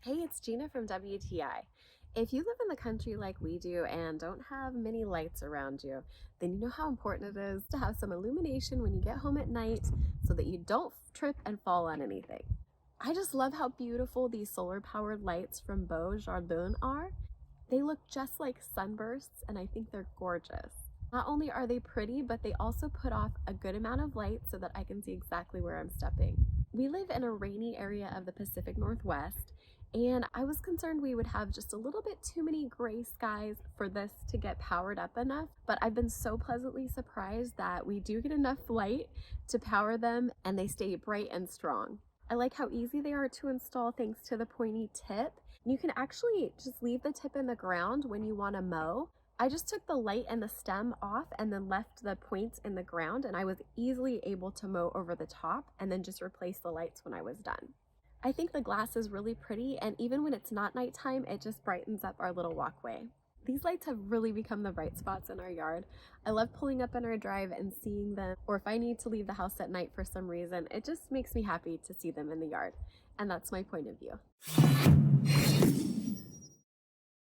Hey, it's Gina from WTI. If you live in the country like we do and don't have many lights around you, then you know how important it is to have some illumination when you get home at night so that you don't trip and fall on anything. I just love how beautiful these solar-powered lights from BEAU JARDIN are. They look just like sunbursts and I think they're gorgeous. Not only are they pretty, but they also put off a good amount of light so that I can see exactly where I'm stepping. We live in a rainy area of the Pacific Northwest, and I was concerned we would have just a little bit too many gray skies for this to get powered up enough, but I've been so pleasantly surprised that we do get enough light to power them and they stay bright and strong. I like how easy they are to install thanks to the pointy tip. You can actually just leave the tip in the ground when you want to mow. I just took the light and the stem off and then left the points in the ground, and I was easily able to mow over the top and then just replace the lights when I was done. I think the glass is really pretty, and even when it's not nighttime, it just brightens up our little walkway. These lights have really become the bright spots in our yard. I love pulling up in our drive and seeing them, or if I need to leave the house at night for some reason, it just makes me happy to see them in the yard. And that's my point of view.